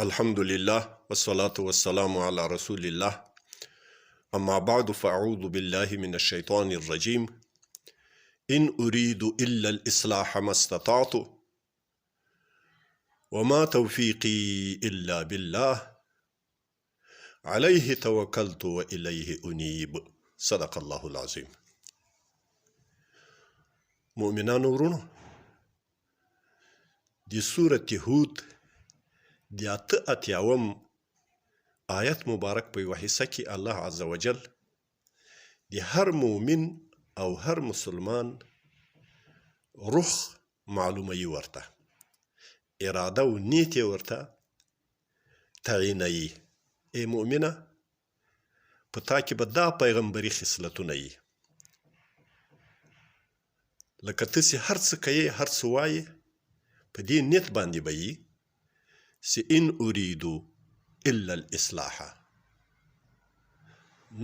الحمد لله والصلاة والسلام على رسول الله. أما بعد فأعوذ بالله من الشيطان الرجيم. إن أريد إلا الإصلاح ما استطعت وما توفيقي إلا بالله عليه توكلت وإليه أنيب. صدق الله العظيم. مؤمنان ورونو، دي سورة هود دي اتیاوم آیت مبارک په یوه حصه کې الله عز وجل د هر مؤمن او هر مسلمان روح معلوموي، ورته اراده و نیت یې ورته تعینوي. ای مؤمنه، په تا کې به دا پیغمبري خصلتونه وي، لکه تاسې هر څه کوې، هر څه وایې، په دې نیت باندې به وي چې ان اریدو الا الاصلاح،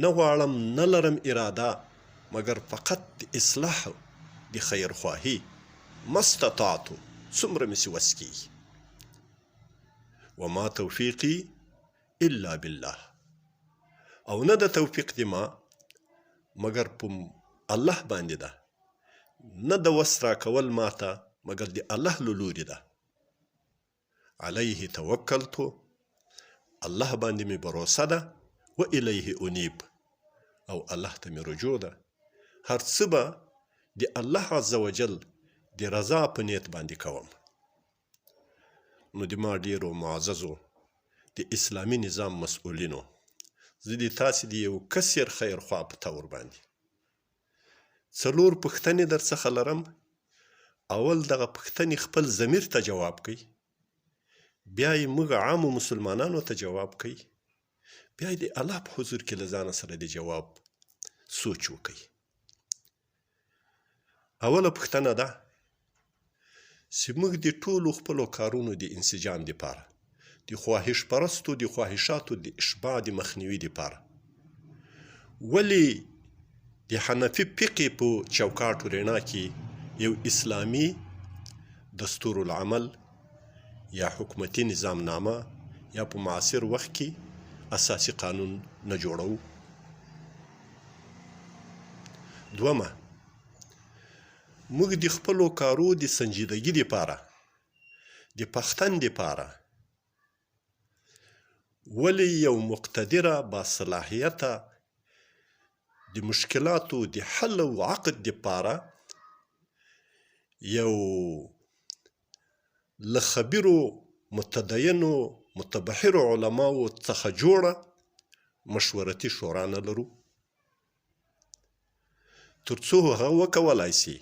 نه غواړم نه لرم اراده مګر فقط د اصلاح د خیرخواهي. ما استطعتو، څومره مې چې وس کېږي. وما توفیقي الا بالله، او نه د توفیق د ما مګر په الله باندې ده، نه د وس راکول ماته مګر د الله له لورې ده. علیه توکلتو، الله باندې مې بروسه ده، و الیه انیب، او الله ته مې رجوع ده. هر څه به د الله عز وجل د رضا په نیت باندې کوم. نو د ما ډیرو معززو د اسلامي نظام مسؤلینو، زه د تاسې د یو کثیر خیرخوا په طور باندې 4 پوښتنې درڅخه لرم. اول دغه پوښتنې خپل ضمیر ته جواب کوي، بیا یې موږ عامو مسلمانانو ته جواب کوي، بیا یې د الله په حضور کې له ځانه سره د جواب سوچ وکړي. اوله پوښتنه ده چې موږ د ټولو خپلو کارونو د انسجام دپاره، د خواهش پرستو د خواهشاتو د اشباع د مخنیوي دپاره، ولې د حنفي فقې په چوکاټو رڼا کې یو اسلامي دستور العمل یا حکومتي نظام نامه یا په معاصر وخت کې اساسي قانون نه جوړو؟ دومه، موږ د خپلو کارو د سنجیدګي دپاره، د پختن دپاره، ولې یو مقتدره باصلاحیته د مشکلاتو د حل او عقد دپاره یو له خبیرو متدینو متبحرو علماو څخه جوړه مشورتي شورا نه لرو، تر څو هغه وکولای سي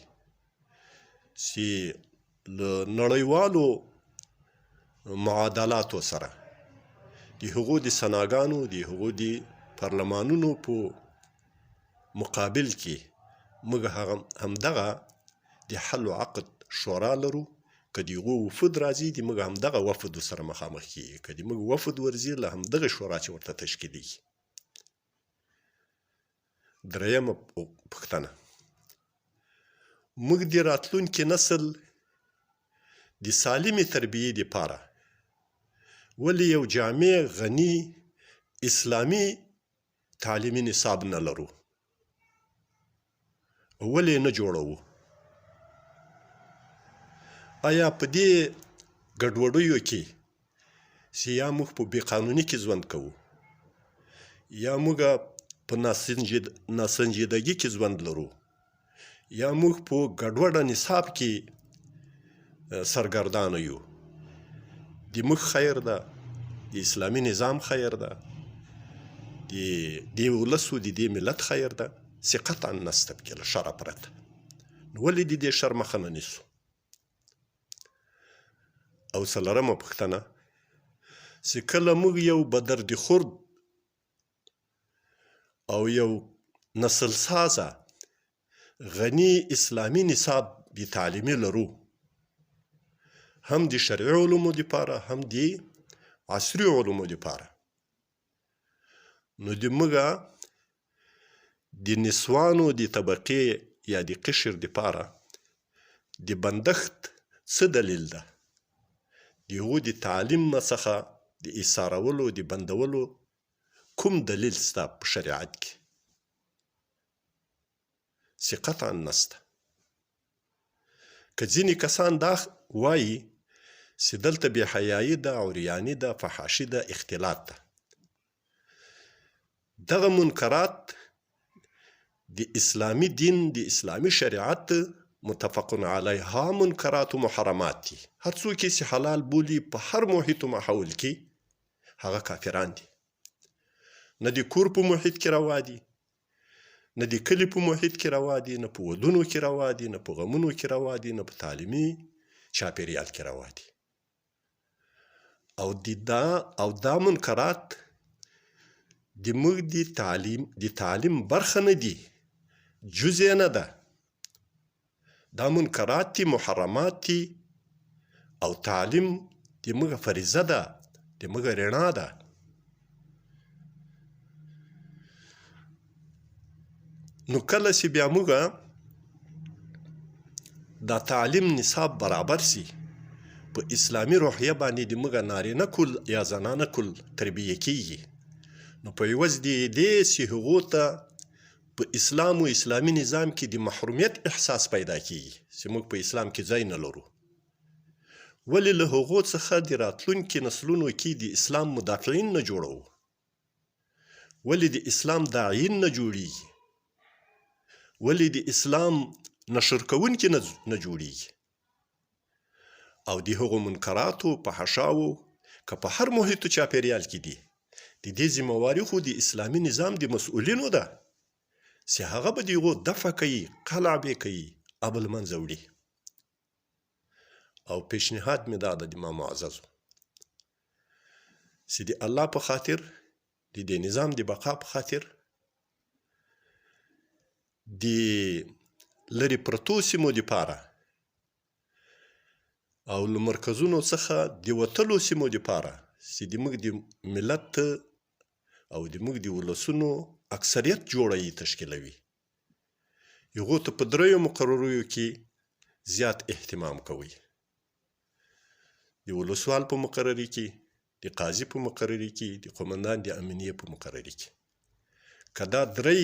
چې له نړیوالو معادلاتو سره د هغو د سناګانو د هغو د پارلمانونو په مقابل کې موږ همدغه د حل و عقد شورا لرو. که د هغو وفود راځي، د موږ همدغه وفد سره مخامخ کېږي. که د موږ وفد ورځي، له همدغه شورا چې ورته تشکیلیږي. درېیمه پوښتنه، موږ د راتلونکي نسل د سالمې تربیې دپاره ولې یو جامع غني اسلامي تعلیمي نصاب نه لرو؟ ولې نه جوړوو؟ آیا په دې ګډوډیو کې چې یا موږ په بې قانوني کې ژوند کوو، یا موږ په ناسنجیدګي کې ژوند لرو، یا موږ په ګډوډه نصاب کې سرګردانه یو، د موږ خیر ده، د اسلامي نظام خیر ده، د دې ولسو د دې ملت خیر ده، چې قطعا نسته پکې له شره پرته. نو ولې د دې شر مخه نه نیسو؟ او څلورمه پوښتنه، چې کله موږ یو بدرد خورد او یو نسل سازه غني اسلامي نصاب د تعلیمي لرو، هم د شرعي علومو دپاره هم د عصري علومو دپاره، نو د موږ د نسوانو د طبقې یا د قشر دپاره د بندښت څه دلیل ده؟ د هغو د تعلیم څخه د ایثارولو د بندولو کوم دلیل ستا په شریعت کې؟ چې قطعا نسته. که ځینې کسان دا وایي چې دلته بې حیایي ده، عریاني ده، فحاشي ده، اختلاط ده، دغه منکرات د اسلامي دین د اسلامي شریعت متفقون علیها منکرات و محرمات دي. هر څوک چې حلال بولي په هر محیط و ماحول کې هغه کافران دي. نه د کور په محیط کې روا دي، نه د کلي په محیط کې روا دي، نه په ودونو کې روا دي، نه په غمونو کې روا دي، نه په تعلیمي چاپیریال کې روا دي. او دا منکرات د موږ د تعلیم برخه نه دي، جزء نه ده. دا منکرات دي، محرمات دي، او تعلیم د موږ فریضه ده، د موږ رڼا ده. نو کله چې بیا موږ دا تعلیم نصاب برابر سي، په اسلامي روحیه باندې د موږ نارینه کل یا زنانه کل تربیه کیږي، نو په عوض د دې چې هغو ته په اسلام و اسلامي نظام کې د محرومیت احساس پیدا کیږي چې موږ په اسلام کې ځای نه لرو. ولې له هغو څخه د راتلونکي نسلونو کې د اسلام مدافعین نه جوړوو؟ ولې د اسلام داعین نه جوړیږي؟ ولې د اسلام نشر کوونکي نه جوړیږي؟ او د هغو منکراتو په حشاو که په هر محیط و چاپیریال کې دي، د دې ذمهواري خو د اسلامي نظام د مسؤلینو ده چې هغه به د هغو دفع کوي، قلع به کوي، او له منځه وړي. او پیشنهاد مې دا ده د ما معززو چې د الله په خاطر، د دې نظام د بقا په خاطر، د لرې پرتو سیمو دپاره او له مرکزونو څخه د وتلو سیمو دپاره چې د موږ د ملت او د موږ د ولسونو اکثریت جوړوي، تشکیلوي، هغو ته په دریو مقرریو کې زیات اهتمام کوي. د ولسوال په مقرري کې، د قاضي په مقرري کې، د قومندان د امنیه په مقرري کې. که دا درې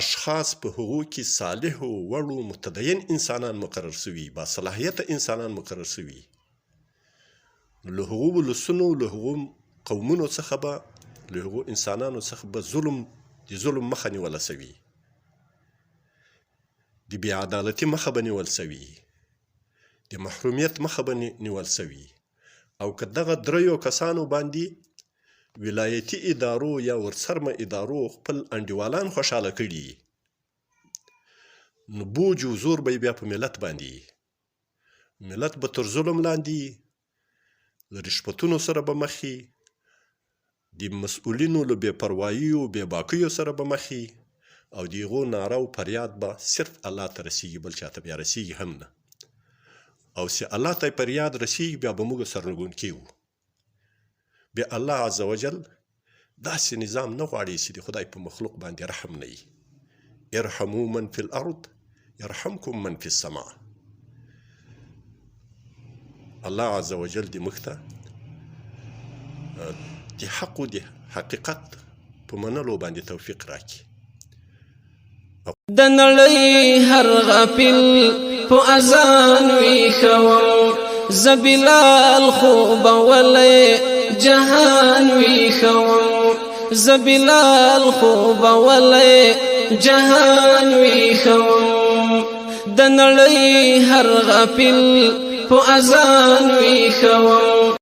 اشخاص په هغو کې صالح و وړو متدین انسانان مقرر سوي، با صلاحیته انسانان مقرر سوي، نو له هغو ولسونو، له هغو قومونو څخه به، له هغو انسانانو څخه به د ظلم مخه نیوله سوي، د بې عدالتي مخه به نیول سوي، د محرومیت مخه به نیول سوي. او که دغه دریو کسانو باندې ولایتي ادارو یا ورسرمه ادارو خپل انډیوالان خوشحاله کړي، نو بوج و زور به بیا په ملت باندې، ملت به تر ظلم لاندې، له رشوتونو سره به مخ وي، د مسؤلینو له بې پرواییو، بې باکیو سره به مخ وي، او د هغو ناره او فریاد به صرف الله ته رسیږي، بل چاته بیا رسیږي هم نه. او چې الله ته فریاد رسیږي، بیا به موږ سرنګون کیږو. بیا الله عز وجل داسې نظام نه غواړي چې د خدای په مخلوق باندې رحم نه وي. ارحموا من فی الارض یرحمکم من فی السماء. الله عز وجل دې موږ ته د حق و د حقیقت په منلو باندې توفیق راکړي. د نړۍ هر غافل په اذان ویښوم، زه بلال خو به ولې جهان ویښوم، زه بلال خو به ولې جهان ویښوم. د نړۍ هر غافل په اذان ویښوم.